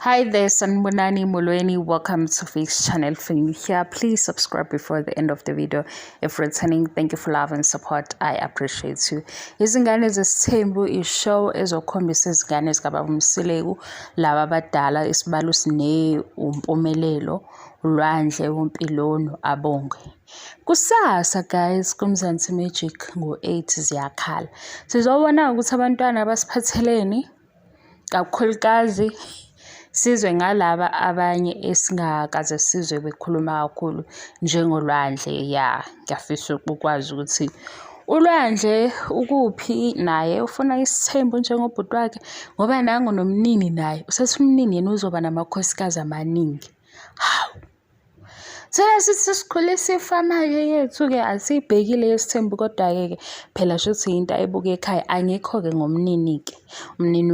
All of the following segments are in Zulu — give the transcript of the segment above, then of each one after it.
Hi there, Sanbonani Molweni. Welcome to Fake's channel. For you here, please subscribe before the end of the video. If returning, thank you for love and support. I appreciate you. Izingane Zesthembu is show ezokhombisa izingane zikaBaba Mseleku laba abadala isibalo sine umpumelelo ulwandle wompilonu abonge. Kusasa guys kumzansi magic ngo-8 Ziyakhala. Sizobona ukuthi abantwana basiphatheleni kakhulukazi sizwe ngalaba abanye esingakaze sizwe bekhuluma kakhulu njengolwandle. Ngiyafisa ukwazi ukuthi ulwandle ukuphi, naye ufuna isithembu njengobhuti wakhe ngoba nangu nomnini naye usesumnini yena uzoba namakhosikazi amaningi. Hawu, thina sithi sikhulisa ifama-ke yethu-ke asiyibhekile yesithembu, kodwa-ke phela shuthi into ayibuka ekhaya. Angikho-ke ngomnini-ke, umnini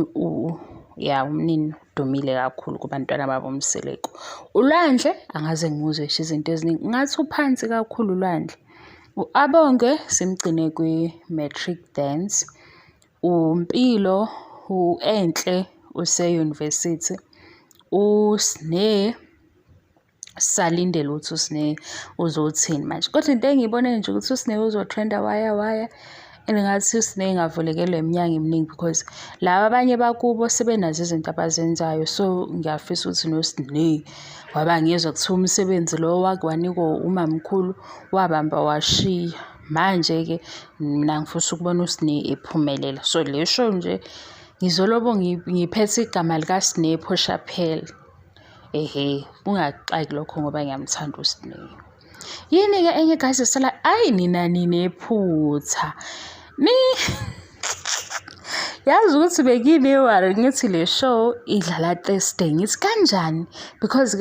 umnini udumile kakhulu kubantwana babo Mseleku. Ulwandle angaze ngimuzwe izinto eziningi, ngathi uphansi kakhulu ulwandle. Abonge simgcine kwi-matric dance. Umpilo enhle use-university. Salindele ukuthi uSne uzothini manje, kodwa into engiyibone nje ukuthi uSne uzotrenda waya engathi uSne engavulekelwa iminyango eminingi because laba abanye bakubo sebenazo izinto abazenzayo. So ngiyafisa ukuthi noSne waba ngiyezwa kuthiwa umsebenzi lo wake wanikwa umamkhulu wabamba washiya. Manje-ke mina ngifisa ukubona uSne ephumelela. So le show nje ngizolobo ngiphethe igama likaSne Phoshaphela. Kungaxaki lokho ngoba ngiyamthanda uSne. Yini-ke enye guys esala nina ninephutha. Yazi ukuthi bekine-worry ngithi le show idlala Thursday. Ngithi kanjani? Because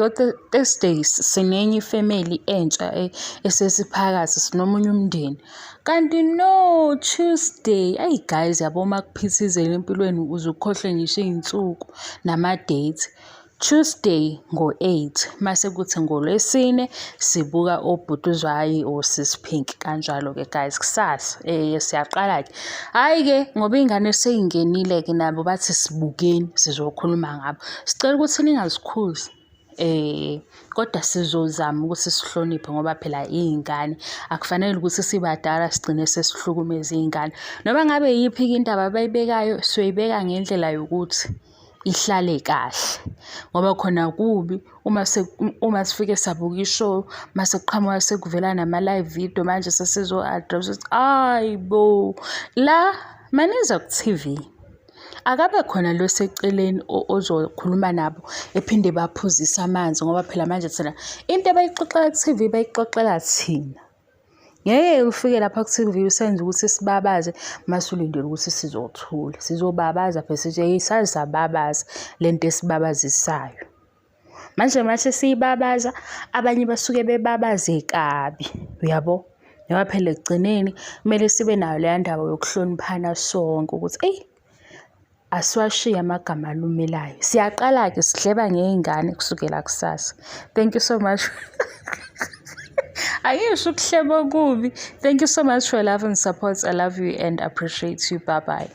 Thursdays sinenye ifamily entsha esesiphakathi sinomunye umndeni. Kanti no, Tuesday. Guys, yabo makuphithizela empilweni uzukhohle ngisho iy'nsuku nama-date. Tuesday ngo-8 mase kuthi ngoLwesine sibuka obhutuzwayi oSis Pink kanjalo-ke guys. Kusasa siyaqala-ke, hhayi-ke ngoba iy'ngane sey'ngenile-ke nabo bathi sibukeni sizokhuluma ngabo. Sicela ukuthi ningasikhuzi, kodwa sizozama ukuthi sihloniphe ngoba phela iy'ngane akufanele ukuthi sibadala sigcine sesihlukumeza iy'ngane. Noma ngabe yiphi-ke indaba abayibekayo siyoyibeka ngendlela yokuthi ihlale kahle, ngoba khona kubi uma sifike sabuka ishow mase kuqhamuka sekuvela nama-live video manje sesizo-address ukuthi hayibo la maniza ku-TV. Akabe khona lo seceleni ozokhuluma nabo ephinde baphuzise amanzi ngoba phela manje thina into abayixoxela ku-TV bayixoxela thina. Ngeke ufike lapha ku-TV usenze ukuthi sibabaze mase ulindele ukuthi sizothula. Sizobabaza phela sithi sababaza lento esibabazisayo. Manje siyibabaza abanye basuke bebabaze kabi, uyabo? Ngoba phela ekugcineni kumele sibe nayo leya ndaba yokuhloniphana sonke ukuthi asiwashiye amagama alumelayo. Siyaqala-ke sidleba ngey'ngane kusukela kusasa. Thank you so much. Ayisho ukuhleba okubi. Thank you so much for your love and support. I love you and appreciate you. Bye bye.